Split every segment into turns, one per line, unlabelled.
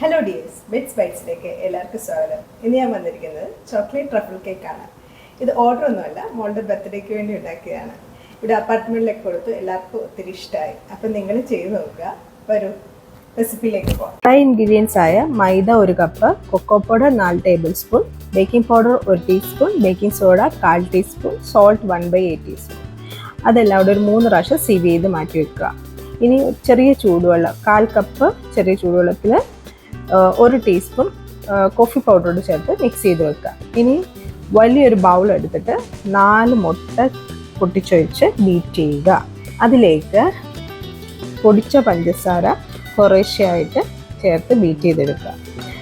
Hello dears, bits ബൈറ്റ്സിലേക്ക് എല്ലാവർക്കും സ്വാഗതം. ഇന്ന് ഞാൻ വന്നിരിക്കുന്നത് ചോക്ലേറ്റ് ട്രഫിൾ കേക്കാണ്. ഇത് ഓർഡർ ഒന്നുമല്ല, മോളുടെ ബർത്ത്ഡേക്ക് വേണ്ടി ഉണ്ടാക്കിയതാണ്. ഇവിടെ അപ്പാർട്ട്മെൻറ്റിലേക്ക് കൊടുത്ത് എല്ലാവർക്കും ഒത്തിരി ഇഷ്ടമായി. അപ്പം നിങ്ങൾ ചെയ്ത് നോക്കുക. വരൂ, റെസിപ്പിയിലേക്ക് പോകാം.
ഡ്രൈ ഇൻഗ്രീഡിയൻസ് ആയ maida 1 cup, cocoa powder 4 tablespoon, baking powder 1 teaspoon, baking soda 1/4 teaspoon, salt 1/8 teaspoon. അതെല്ലാം അവിടെ ഒരു 3 പ്രാവശ്യം സീവ് ചെയ്ത് മാറ്റി വെക്കുക. ഇനി ചെറിയ ചൂടുവെള്ളം 1/4 കപ്പ് ചെറിയ ചൂടുവെള്ളത്തിൽ 1 ടീസ്പൂൺ കോഫി പൗഡറോട് ചേർത്ത് മിക്സ് ചെയ്ത് വെക്കുക. ഇനി വലിയൊരു ബൗൾ എടുത്തിട്ട് 4 മുട്ട പൊട്ടിച്ചൊഴിച്ച് ബീറ്റ് ചെയ്യുക. അതിലേക്ക് പൊടിച്ച പഞ്ചസാര കുറേശ്ശെയായിട്ട് ചേർത്ത് ബീറ്റ് ചെയ്തെടുക്കുക.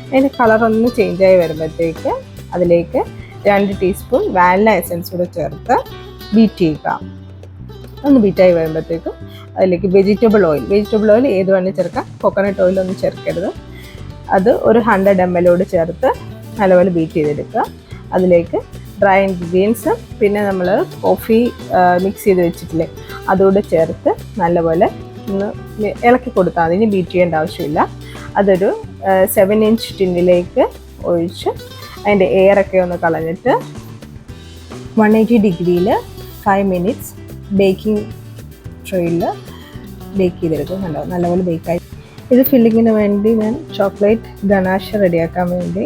അതിൻ്റെ കളറൊന്ന് ചേഞ്ചായി വരുമ്പോഴത്തേക്ക് അതിലേക്ക് 2 ടീസ്പൂൺ വാനില എസൻസ് കൂടെ ചേർത്ത് ബീറ്റ് ചെയ്യുക. ഒന്ന് ബീറ്റായി വരുമ്പോഴത്തേക്കും അതിലേക്ക് വെജിറ്റബിൾ ഓയിൽ ഏത് വേണമെങ്കിൽ ചേർക്കാം. കോക്കനട്ട് ഓയിലൊന്നും ചേർക്കരുത്. അത് ഒരു 100 ml ചേർത്ത് നല്ലപോലെ ബീറ്റ് ചെയ്തെടുക്കുക. അതിലേക്ക് ഡ്രൈ ഇൻഗ്രീഡിയൻസ് പിന്നെ നമ്മൾ കോഫി മിക്സ് ചെയ്ത് വെച്ചിട്ടില്ലേ അതുകൂടെ ചേർത്ത് നല്ലപോലെ ഒന്ന് ഇളക്കി കൊടുത്താൽ മതി. ഇനി ബീറ്റ് ചെയ്യേണ്ട ആവശ്യമില്ല. അതൊരു 7 ഇഞ്ച് ടിന്നിലേക്ക് ഒഴിച്ച് അതിൻ്റെ എയറൊക്കെ ഒന്ന് കളഞ്ഞിട്ട് 180 ഡിഗ്രിയിൽ 5 മിനിറ്റ്സ് ബേക്കിംഗ് ട്രേയിൽ ബേക്ക് ചെയ്തെടുക്കും. നല്ലപോലെ ബേക്കായി. ഇത് ഫില്ലിങ്ങിന് വേണ്ടി ഞാൻ ചോക്ലേറ്റ് ഗനാഷ് റെഡിയാക്കാൻ വേണ്ടി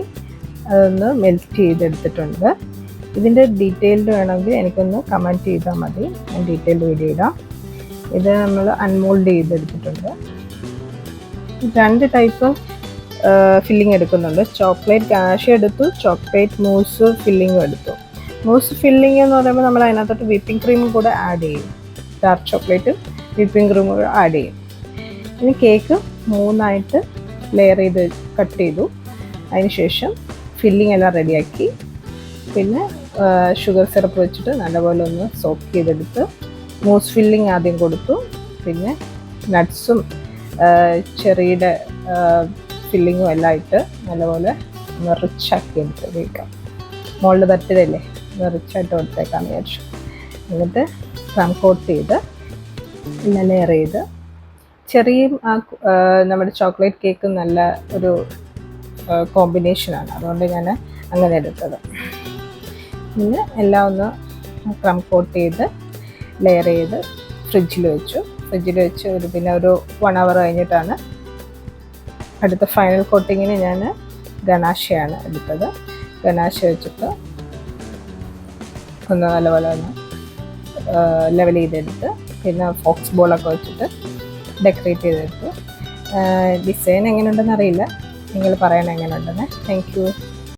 അതൊന്ന് മെൽറ്റ് ചെയ്തെടുത്തിട്ടുണ്ട്. ഇതിൻ്റെ ഡീറ്റെയിൽഡ് വേണമെങ്കിൽ എനിക്കൊന്ന് കമൻറ്റ് ചെയ്താൽ മതി, ഞാൻ ഡീറ്റെയിൽഡ് വീഡിയോ ഇടാം. ഇത് നമ്മൾ അൺമോൾഡ് ചെയ്തെടുത്തിട്ടുണ്ട്. 2 ടൈപ്പ് ഫില്ലിംഗ് എടുക്കുന്നുണ്ട്. ചോക്ലേറ്റ് ഗനാഷ് എടുത്തു, ചോക്ലേറ്റ് മൂസ് ഫില്ലിങ്ങും എടുത്തു. മൂസ് ഫില്ലിംഗ് എന്ന് പറയുമ്പോൾ നമ്മൾ അതിനകത്തോട്ട് വിപ്പിംഗ് ക്രീമും കൂടെ ആഡ് ചെയ്യും. ഡാർക്ക് ചോക്ലേറ്റും വിപ്പിംഗ് ക്രീമും കൂടെ ആഡ് ചെയ്യും. ഇനി കേക്ക് 3ആയിട്ട് ലെയർ ചെയ്ത് കട്ട് ചെയ്തു. അതിനുശേഷം ഫില്ലിംഗ് എല്ലാം റെഡിയാക്കി പിന്നെ ഷുഗർ സിറപ്പ് വെച്ചിട്ട് നല്ലപോലെ ഒന്ന് സോക്ക് ചെയ്തെടുത്ത് മൂസ് ഫില്ലിംഗ് ആദ്യം കൊടുത്തു. പിന്നെ നട്ട്സും ചെറിയുടെ ഫില്ലിങ്ങും എല്ലാം ഇട്ട് നല്ലപോലെ ഒന്ന് റിച്ചാക്കി എടുത്ത് ഉപയോഗിക്കാം. മുകളിൽ തട്ടിയതല്ലേ, ഒന്ന് റിച്ചായിട്ട് കൊടുത്തേക്കാന്ന് വിചാരിച്ചു. എന്നിട്ട് ക്രം കോട്ട് ചെയ്ത് എല്ലാം ലെയർ ചെയ്ത് ചെറിയ നമ്മുടെ ചോക്ലേറ്റ് കേക്ക് നല്ല ഒരു കോമ്പിനേഷനാണ്, അതുകൊണ്ട് ഞാൻ അങ്ങനെ എടുത്തത്. പിന്നെ എല്ലാം ഒന്ന് ക്രം കോട്ട് ചെയ്ത് ലെയർ ചെയ്ത് ഫ്രിഡ്ജിൽ വെച്ച് പിന്നെ ഒരു 1 hour കഴിഞ്ഞിട്ടാണ് അടുത്ത ഫൈനൽ കോട്ടിങ്ങിന് ഞാൻ ഗനാഷയാണ് എടുത്തത്. ഗനാഷ വെച്ചിട്ട് ഒന്ന് നല്ലപോലെ ഒന്ന് ലെവൽ ചെയ്തെടുത്ത് പിന്നെ ഫോക്സ് ബോളൊക്കെ വെച്ചിട്ട് ഡെക്കറേറ്റ് ചെയ്തെടുത്തു. ഡിസൈൻ എങ്ങനെയുണ്ടെന്ന് അറിയില്ല, നിങ്ങൾ പറയണം എങ്ങനെയുണ്ടെന്ന്. Thank you.